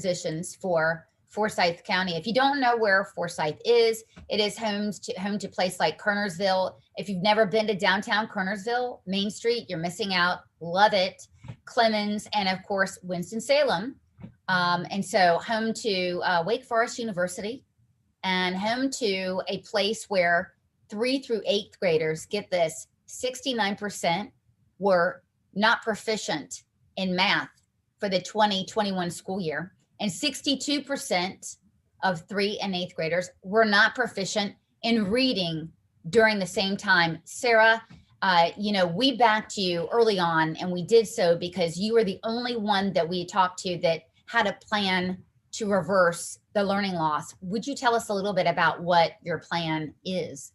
positions for Forsyth County. If you don't know where Forsyth is, it is home to a place like Kernersville. If you've never been to downtown Kernersville, Main Street, you're missing out. Love it. Clemens, and of course, Winston-Salem. And so home to Wake Forest University, and home to a place where 3rd through 8th graders, get this, 69% were not proficient in math for the 2021 school year. And 62% of 3rd and 8th graders were not proficient in reading during the same time. Sarah, we backed you early on, and we did so because you were the only one that we talked to that had a plan to reverse the learning loss. Would you tell us a little bit about what your plan is?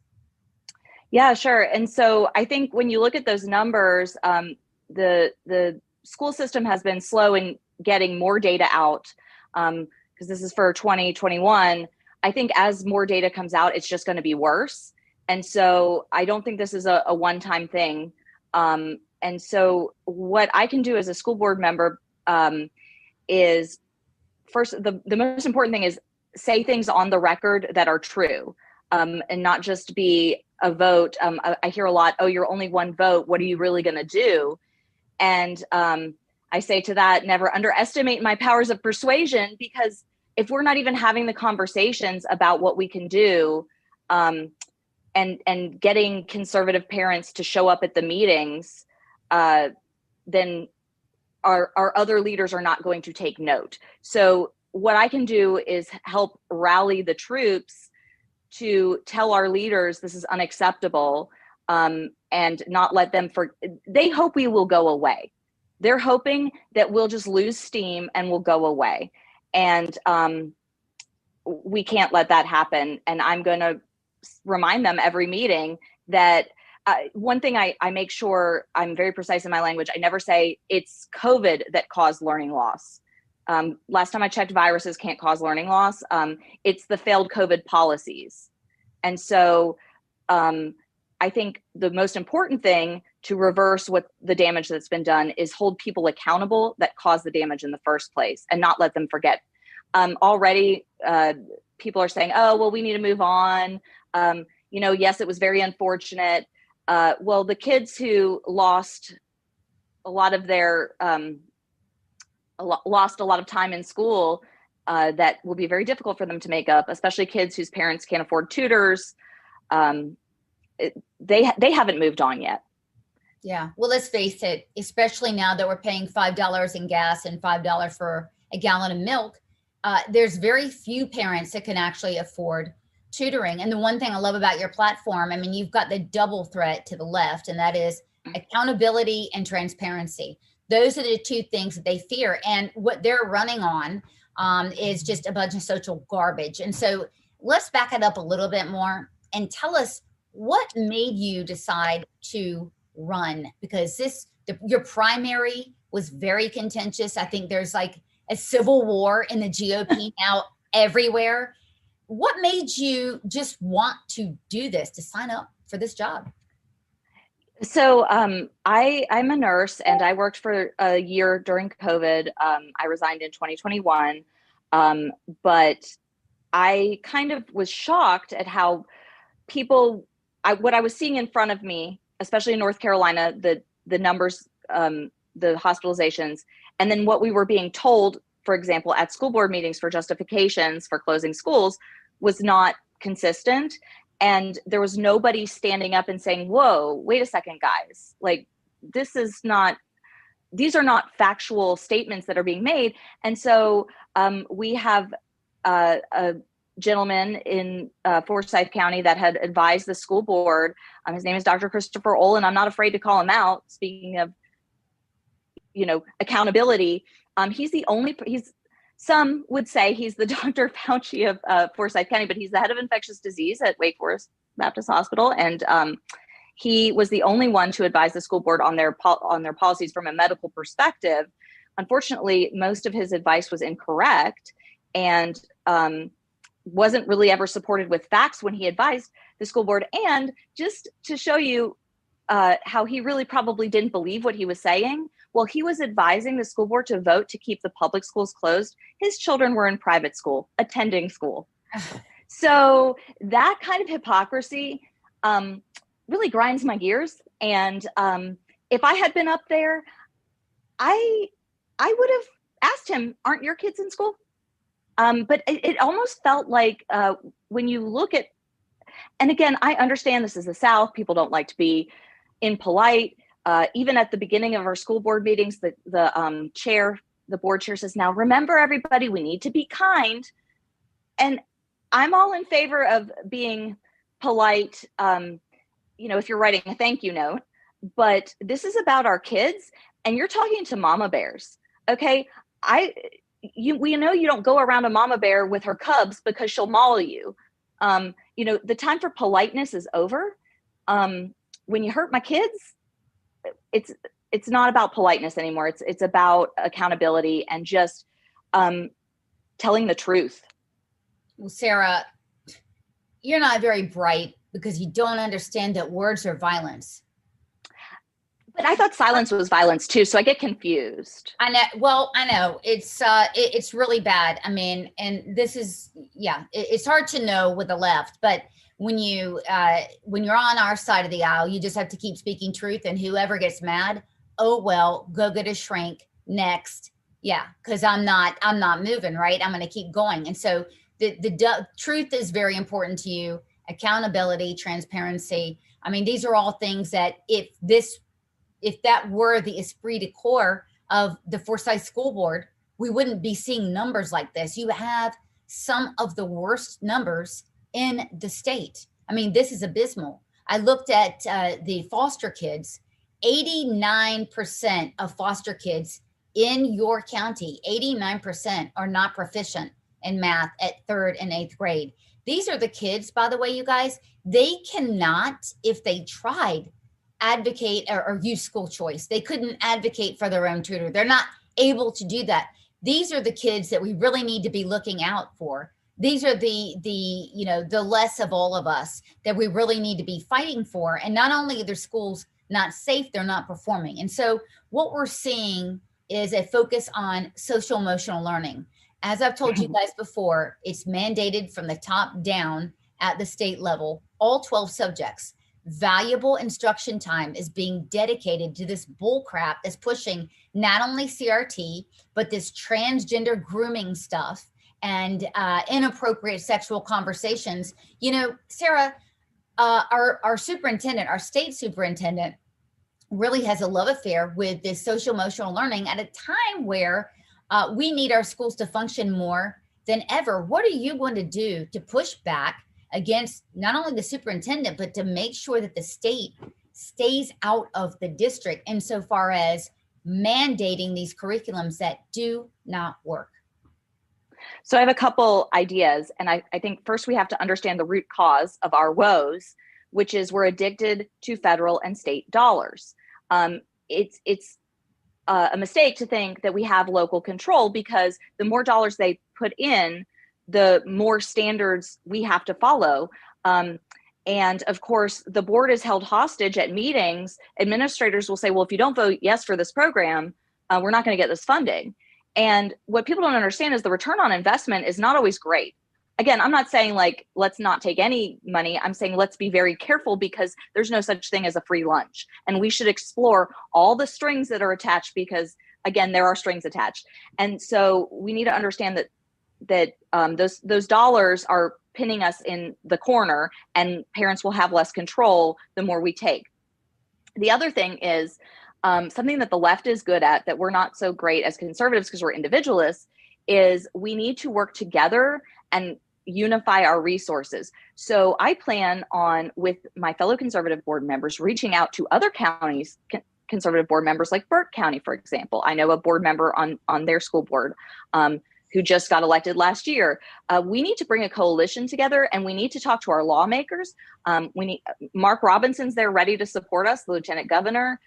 Yeah, sure. And so I think when you look at those numbers, the school system has been slow in getting more data out, because this is for 2021. I think as more data comes out, it's just going to be worse. And so I don't think this is a one-time thing. And so what I can do as a school board member is, first, the most important thing is say things on the record that are true, and not just be a vote. I hear a lot, oh, you're only one vote. What are you really going to do? And I say to that, never underestimate my powers of persuasion, because if we're not even having the conversations about what we can do, and getting conservative parents to show up at the meetings, then our other leaders are not going to take note. So what I can do is help rally the troops to tell our leaders this is unacceptable, and not let them they hope we will go away. They're hoping that we'll just lose steam and we'll go away. And we can't let that happen. And I'm going to remind them every meeting that one thing I make sure I'm very precise in my language. I never say it's COVID that caused learning loss. Last time I checked, viruses can't cause learning loss. It's the failed COVID policies. And so I think the most important thing to reverse what the damage that's been done is hold people accountable that caused the damage in the first place, and not let them forget. Already people are saying, oh, well, we need to move on. Yes, it was very unfortunate. Well, the kids who lost a lot of their lost a lot of time in school, that will be very difficult for them to make up, especially kids whose parents can't afford tutors. They haven't moved on yet. Yeah. Well, let's face it, especially now that we're paying $5 in gas and $5 for a gallon of milk, there's very few parents that can actually afford tutoring. And the one thing I love about your platform, I mean, you've got the double threat to the left, and that is accountability and transparency. Those are the two things that they fear. And what they're running on is just a bunch of social garbage. And so let's back it up a little bit more and tell us what made you decide to run, because your primary was very contentious. I think there's like a civil war in the GOP now everywhere. What made you just want to do this, to sign up for this job? So I'm a nurse, and I worked for a year during COVID. I resigned in 2021, but I kind of was shocked at how what I was seeing in front of me, especially in North Carolina, the numbers, the hospitalizations, and then what we were being told, for example, at school board meetings for justifications for closing schools, was not consistent. And there was nobody standing up and saying, whoa, wait a second, guys, like these are not factual statements that are being made. And so we have a gentleman in Forsyth County that had advised the school board. His name is Dr. Christopher Olin. I'm not afraid to call him out. Speaking of, accountability, some would say he's the Dr. Fauci of Forsyth County, but he's the head of infectious disease at Wake Forest Baptist Hospital. And he was the only one to advise the school board on their policies from a medical perspective. Unfortunately, most of his advice was incorrect, and wasn't really ever supported with facts when he advised the school board. And just to show you how he really probably didn't believe what he was saying, Well, he was advising the school board to vote to keep the public schools closed. His children were in private school, attending school. So that kind of hypocrisy really grinds my gears. And if I had been up there, I would have asked him, aren't your kids in school? But it almost felt like when you look at, and again, I understand this is the South. People don't like to be impolite. Even at the beginning of our school board meetings, the board chair says, now remember everybody, we need to be kind. And I'm all in favor of being polite, if you're writing a thank you note, but this is about our kids and you're talking to mama bears. Okay. We know you don't go around a mama bear with her cubs because she'll maul you. The time for politeness is over. When you hurt my kids, it's not about politeness anymore. It's about accountability and just telling the truth. Well, Sarah, you're not very bright because you don't understand that words are violence. But I thought silence was violence too, so I get confused. I know. Well, I know it's really bad. I mean, and this is, it's hard to know with the left, but when you're on our side of the aisle, you just have to keep speaking truth, and whoever gets mad, oh well, go get a shrink next. Yeah, because I'm not moving, right? I'm going to keep going. And so the truth is very important to you. Accountability, transparency. I mean, these are all things that if that were the esprit de corps of the Forsyth School Board, we wouldn't be seeing numbers like this. You have some of the worst numbers in the state. I mean, this is abysmal. I looked at the foster kids. 89% of foster kids in your county, 89% are not proficient in math at 3rd and 8th grade. These are the kids, by the way, you guys, they cannot, if they tried, advocate or use school choice. They couldn't advocate for their own tutor. They're not able to do that. These are the kids that we really need to be looking out for. These are the less of all of us that we really need to be fighting for. And not only are their schools not safe, they're not performing. And so what we're seeing is a focus on social emotional learning. As I've told you guys before, it's mandated from the top down at the state level, all 12 subjects. Valuable instruction time is being dedicated to this bull crap that's pushing not only CRT, but this transgender grooming stuff and inappropriate sexual conversations. Sarah, our superintendent, our state superintendent, really has a love affair with this social emotional learning at a time where we need our schools to function more than ever. What are you going to do to push back against not only the superintendent, but to make sure that the state stays out of the district insofar as mandating these curriculums that do not work? So I have a couple ideas. And I think first we have to understand the root cause of our woes, which is we're addicted to federal and state dollars. It's a mistake to think that we have local control, because the more dollars they put in, the more standards we have to follow. And of course, the board is held hostage at meetings. Administrators will say, well, if you don't vote yes for this program, we're not going to get this funding. And what people don't understand is the return on investment is not always great. Again, I'm not saying like, let's not take any money. I'm saying let's be very careful, because there's no such thing as a free lunch. And we should explore all the strings that are attached, because again, there are strings attached. And so we need to understand that those dollars are pinning us in the corner, and parents will have less control the more we take. The other thing is something that the left is good at that we're not so great as conservatives, because we're individualists, is we need to work together and unify our resources. So I plan on, with my fellow conservative board members, reaching out to other counties, conservative board members like Burke County, for example. I know a board member on their school board who just got elected last year. We need to bring a coalition together, and we need to talk to our lawmakers. Mark Robinson's there ready to support us, the lieutenant governor.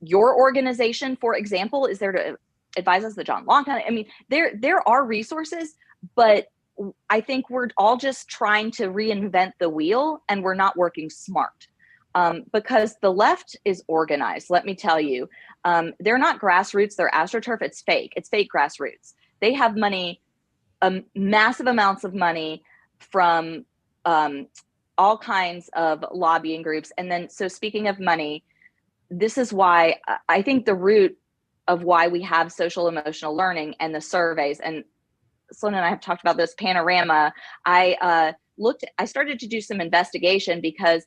Your organization, for example, is there to advise us, the John Long County. I mean, there are resources, but I think we're all just trying to reinvent the wheel, and we're not working smart. because the left is organized. Let me tell you, they're not grassroots, they're AstroTurf. It's fake grassroots. They have money, massive amounts of money from all kinds of lobbying groups. And then, so speaking of money, this is why I think the root of why we have social emotional learning and the surveys, and Sloan and I have talked about this panorama. I started to do some investigation because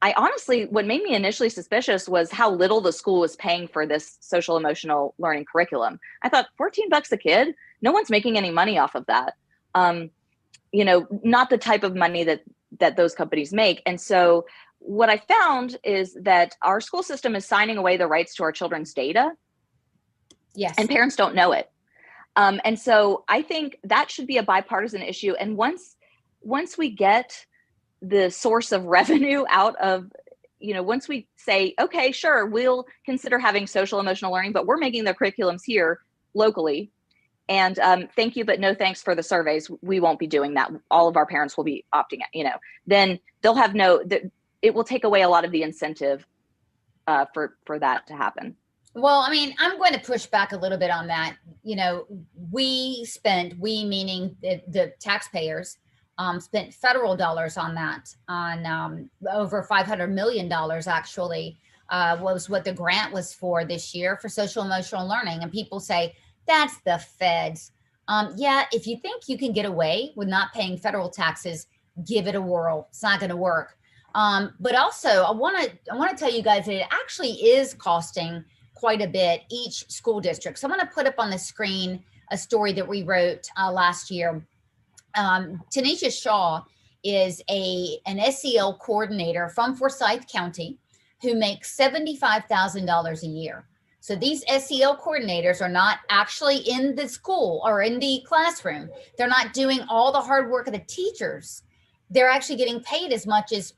I honestly, what made me initially suspicious was how little the school was paying for this social emotional learning curriculum. I thought $14 a kid, no one's making any money off of that. Not the type of money that those companies make. And so what I found is that our school system is signing away the rights to our children's data. Yes. And parents don't know it. And so I think that should be a bipartisan issue. And once we get the source of revenue out of, once we say, okay, sure, we'll consider having social emotional learning, but we're making the curriculums here locally. And thank you, but no thanks for the surveys. We won't be doing that. All of our parents will be opting out, then they'll have it will take away a lot of the incentive for that to happen. Well, I mean, I'm going to push back a little bit on that. We meaning the taxpayers, spent federal dollars on that, on over $500 million actually, was what the grant was for this year for social emotional learning. And people say, that's the feds. Yeah, if you think you can get away with not paying federal taxes, give it a whirl. It's not going to work. But also, I want to tell you guys that it actually is costing quite a bit each school district. So I'm going to put up on the screen a story that we wrote last year. Tanisha Shaw is an SEL coordinator from Forsyth County who makes $75,000 a year. So these SEL coordinators are not actually in the school or in the classroom. They're not doing all the hard work of the teachers. They're actually getting paid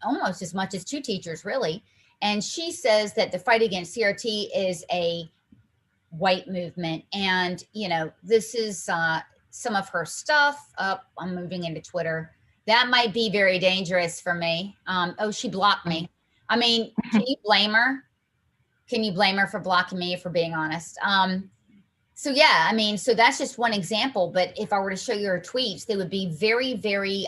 almost as much as two teachers, really. And she says that the fight against CRT is a white movement. And, this is some of her stuff. I'm moving into Twitter. That might be very dangerous for me. She blocked me. I mean, can you blame her? Can you blame her for blocking me, for being honest? So yeah, I mean, so that's just one example. But if I were to show you her tweets, they would be very, very,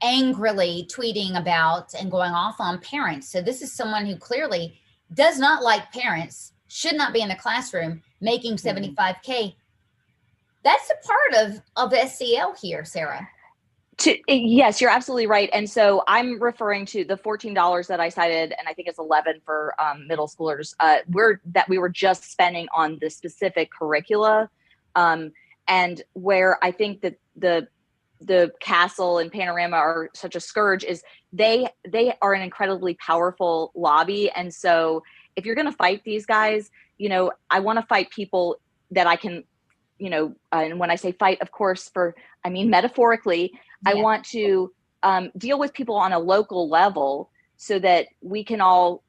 angrily tweeting about and going off on parents. So this is someone who clearly does not like parents, should not be in the classroom, making $75K. That's a part of SEL here, Sarah. Yes, you're absolutely right. And so I'm referring to the $14 that I cited, and I think it's 11 for middle schoolers. We were just spending on the specific curricula, and where I think that the Castle and Panorama are such a scourge is they are an incredibly powerful lobby. And so if you're going to fight these guys, I want to fight people that I can, and when I say fight, of course, I mean metaphorically. Yeah. I want to deal with people on a local level so that we can all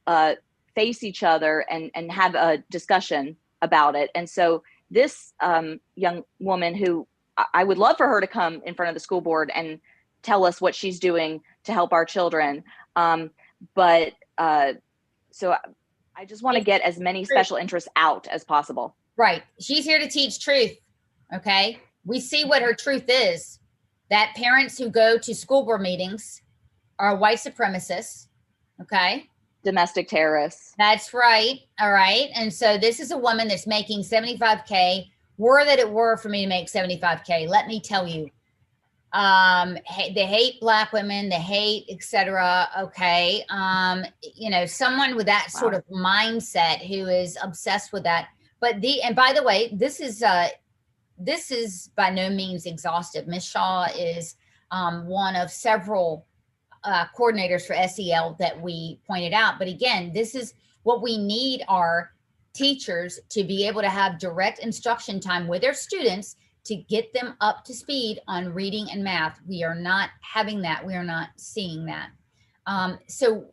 face each other and have a discussion about it. And so this young woman, who I would love for her to come in front of the school board and tell us what she's doing to help our children. So I just want to get as many special interests out as possible. Right. She's here to teach truth. Okay. We see what her truth is. That parents who go to school board meetings are white supremacists. Okay. Domestic terrorists. That's right. All right. And so this is a woman that's making $75K. Were that it were for me to make $75K, let me tell you, they hate Black women, they hate, etc. Okay. Someone with that sort of mindset who is obsessed with that. And by the way, this is by no means exhaustive. Ms. Shaw is one of several coordinators for SEL that we pointed out. But again, this is what we need are teachers to be able to have direct instruction time with their students to get them up to speed on reading and math. We are not having that. We are not seeing that. So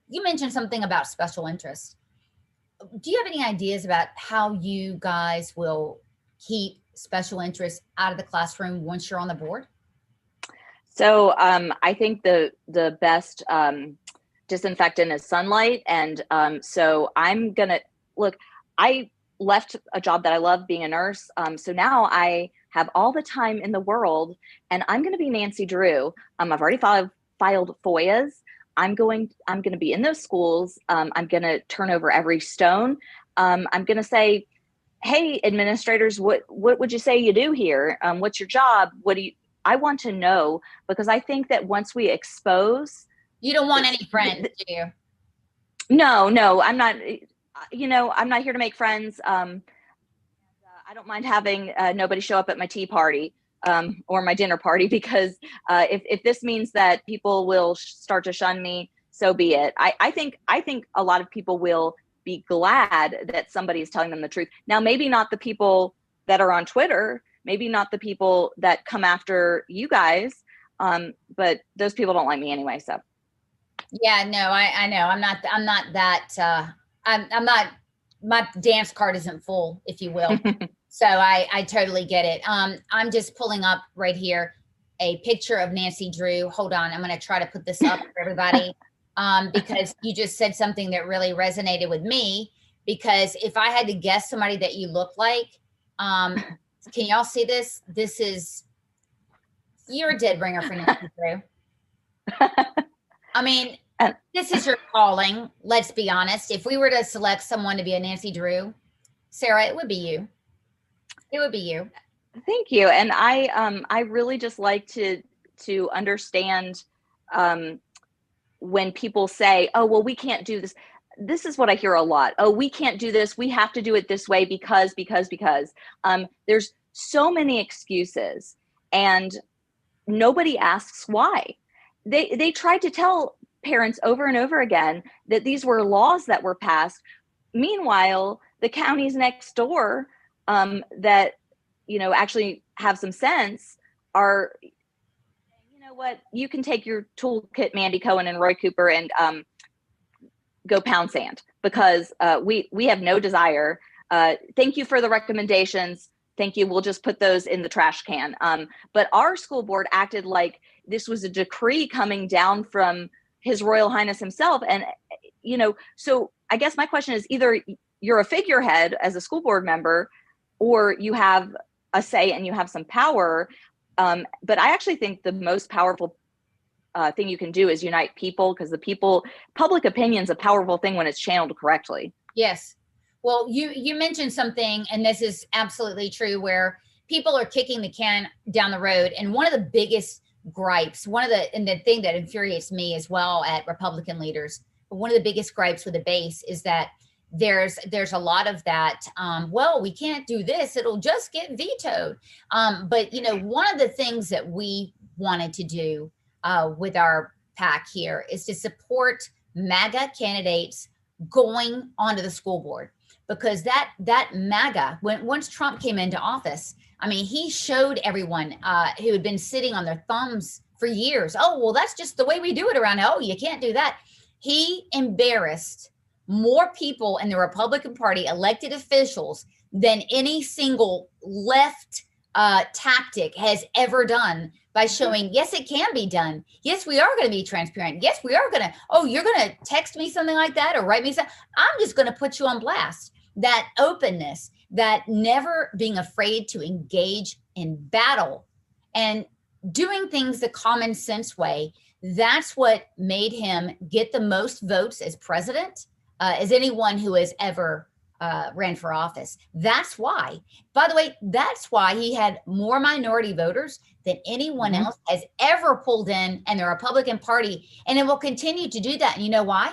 you mentioned something about special interest. Do you have any ideas about how you guys will keep special interests out of the classroom once you're on the board? So I think the best disinfectant is sunlight. And so I'm gonna look, I left a job that I love, being a nurse. So now I have all the time in the world, and I'm gonna be Nancy Drew. I've already filed FOIAs. I'm gonna be in those schools. I'm gonna turn over every stone. I'm gonna say, hey, administrators, what would you say you do here? What's your job? I want to know, because I think that once we expose. You don't want any friends, do you? No, I'm not, I'm not here to make friends. I don't mind having nobody show up at my tea party or my dinner party, because if this means that people will start to shun me, so be it. I think a lot of people will be glad that somebody is telling them the truth. Now, maybe not the people that are on Twitter, maybe not the people that come after you guys, but those people don't like me anyway. So. Yeah, no, I know. I'm not that, I'm not, my dance card isn't full, if you will. So I totally get it. I'm just pulling up right here a picture of Nancy Drew. Hold on. I'm going to try to put this up for everybody. Because you just said something that really resonated with me, because if I had to guess somebody that you look like, can y'all see this? You're a dead ringer for Nancy Drew. I mean, this is your calling. Let's be honest. If we were to select someone to be a Nancy Drew, Sarah, it would be you. It would be you. Thank you. And I really just like to understand when people say, oh, well, we can't do this. This is what I hear a lot. Oh, we can't do this. We have to do it this way because. There's so many excuses, and nobody asks why. They tried to tell parents over and over again that these were laws that were passed. Meanwhile, the counties next door that, actually have some sense are, you know what, you can take your toolkit, Mandy Cohen and Roy Cooper, and go pound sand, because we have no desire. Thank you for the recommendations. Thank you. We'll just put those in the trash can. But our school board acted like this was a decree coming down from His Royal Highness himself. And, so I guess my question is, either you're a figurehead as a school board member, or you have a say and you have some power. But I actually think the most powerful thing you can do is unite people, because public opinion is a powerful thing when it's channeled correctly. Yes. Well, you mentioned something, and this is absolutely true, where people are kicking the can down the road. And one of the biggest gripes, and the thing that infuriates me as well at Republican leaders, but one of the biggest gripes with the base is that there's a lot of that, well, we can't do this, it'll just get vetoed. But one of the things that we wanted to do with our PAC here is to support MAGA candidates going onto the school board, because that MAGA, once Trump came into office, I mean, he showed everyone who had been sitting on their thumbs for years, oh, well, that's just the way we do it around here. Oh, you can't do that. He embarrassed more people in the Republican Party, elected officials, than any single left tactic has ever done, by showing, yes, it can be done. Yes, we are going to be transparent. Yes, we are going to, oh, you're going to text me something like that or write me something. I'm just going to put you on blast. That openness, that never being afraid to engage in battle and doing things the common sense way, that's what made him get the most votes as president, as anyone who has ever ran for office. That's why, by the way, that's why he had more minority voters than anyone else has ever pulled in the Republican Party. And it will continue to do that. And you know why?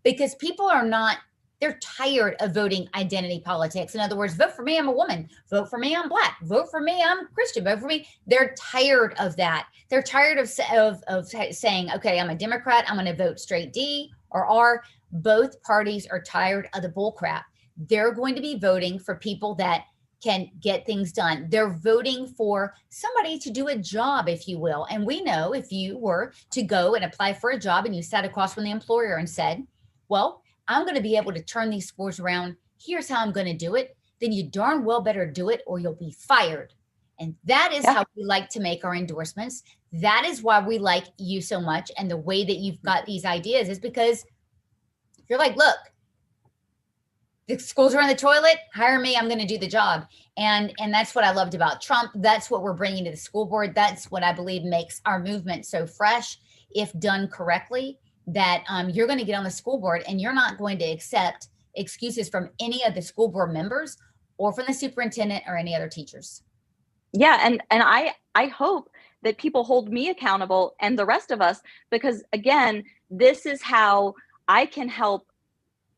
Because people are not, they're tired of voting identity politics. In other words, vote for me, I'm a woman. Vote for me, I'm Black. Vote for me, I'm Christian. Vote for me. They're tired of that. They're tired of saying, okay, I'm a Democrat, I'm going to vote straight D or R. Both parties are tired of the bull crap. They're going to be voting for people that can get things done. They're voting for somebody to do a job, if you will. And we know if you were to go and apply for a job and you sat across from the employer and said, well, I'm going to be able to turn these scores around. Here's how I'm going to do it. Then you darn well better do it, or you'll be fired. And that is Yeah. how we like to make our endorsements. That is why we like you so much. And the way that you've got these ideas is because you're like, look, the schools are in the toilet, hire me, I'm going to do the job. And that's what I loved about Trump. That's what we're bringing to the school board. That's what I believe makes our movement so fresh, if done correctly, that you're going to get on the school board and you're not going to accept excuses from any of the school board members or from the superintendent or any other teachers. Yeah. And I hope that people hold me accountable and the rest of us, because again, this is how I can help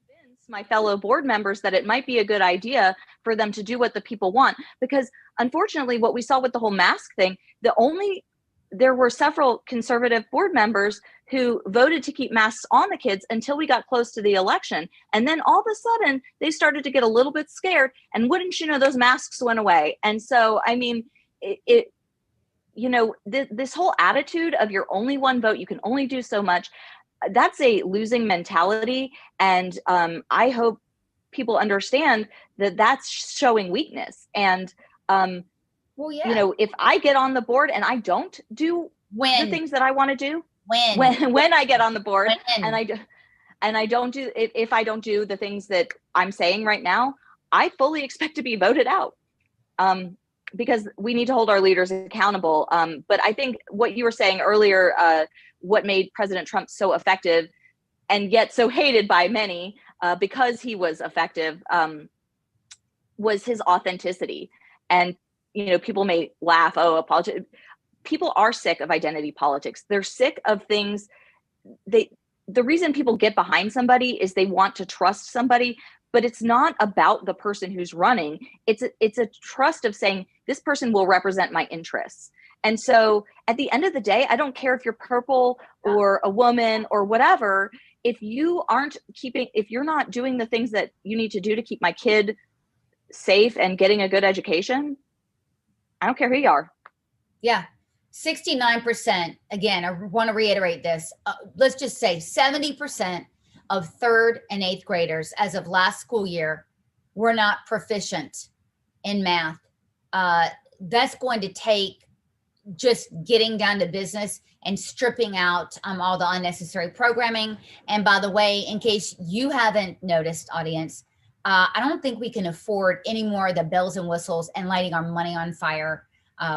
convince my fellow board members that it might be a good idea for them to do what the people want. Because unfortunately, what we saw with the whole mask thing, there were several conservative board members who voted to keep masks on the kids until we got close to the election. And then all of a sudden they started to get a little bit scared, and wouldn't you know, those masks went away. And so, I mean, this whole attitude of you're only one vote, you can only do so much, that's a losing mentality. And I hope people understand that that's showing weakness. And, well, yeah. If I get on the board and I don't do the things that I want to do, when I get on the board and I don't do, if I don't do the things that I'm saying right now, I fully expect to be voted out. Because we need to hold our leaders accountable. But I think what you were saying earlier, what made President Trump so effective and yet so hated by many because he was effective, was his authenticity. And, people may laugh, oh, politics. People are sick of identity politics. They're sick of things. The reason people get behind somebody is they want to trust somebody, but it's not about the person who's running. It's a trust of saying this person will represent my interests. And so at the end of the day, I don't care if you're purple or a woman or whatever. If you're not doing the things that you need to do to keep my kid safe and getting a good education, I don't care who you are. Yeah. 69%. Again, I want to reiterate this. Let's just say 70% of third and eighth graders as of last school year were not proficient in math. That's going to take just getting down to business and stripping out all the unnecessary programming. And by the way, in case you haven't noticed, audience, I don't think we can afford any more of the bells and whistles and lighting our money on fire.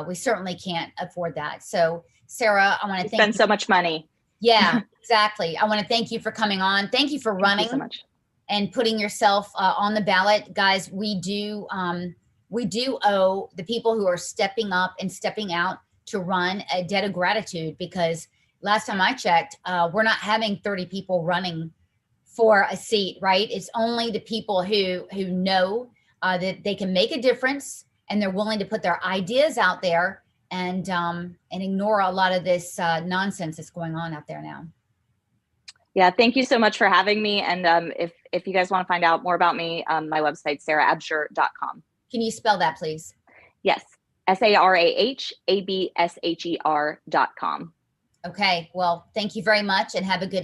We certainly can't afford that. So, Sarah, I want to spend so much money. Yeah, exactly. I want to thank you for coming on. Thank you for running so much and putting yourself on the ballot, guys. We do owe the people who are stepping up and stepping out to run a debt of gratitude, because last time I checked, we're not having 30 people running for a seat, right? It's only the people who know that they can make a difference and they're willing to put their ideas out there and ignore a lot of this nonsense that's going on out there now. Yeah, thank you so much for having me. And if you guys want to find out more about me, my website, sarahhabsher.com. Can you spell that, please? Yes, SARAHABSHER.com. Okay, well, thank you very much and have a good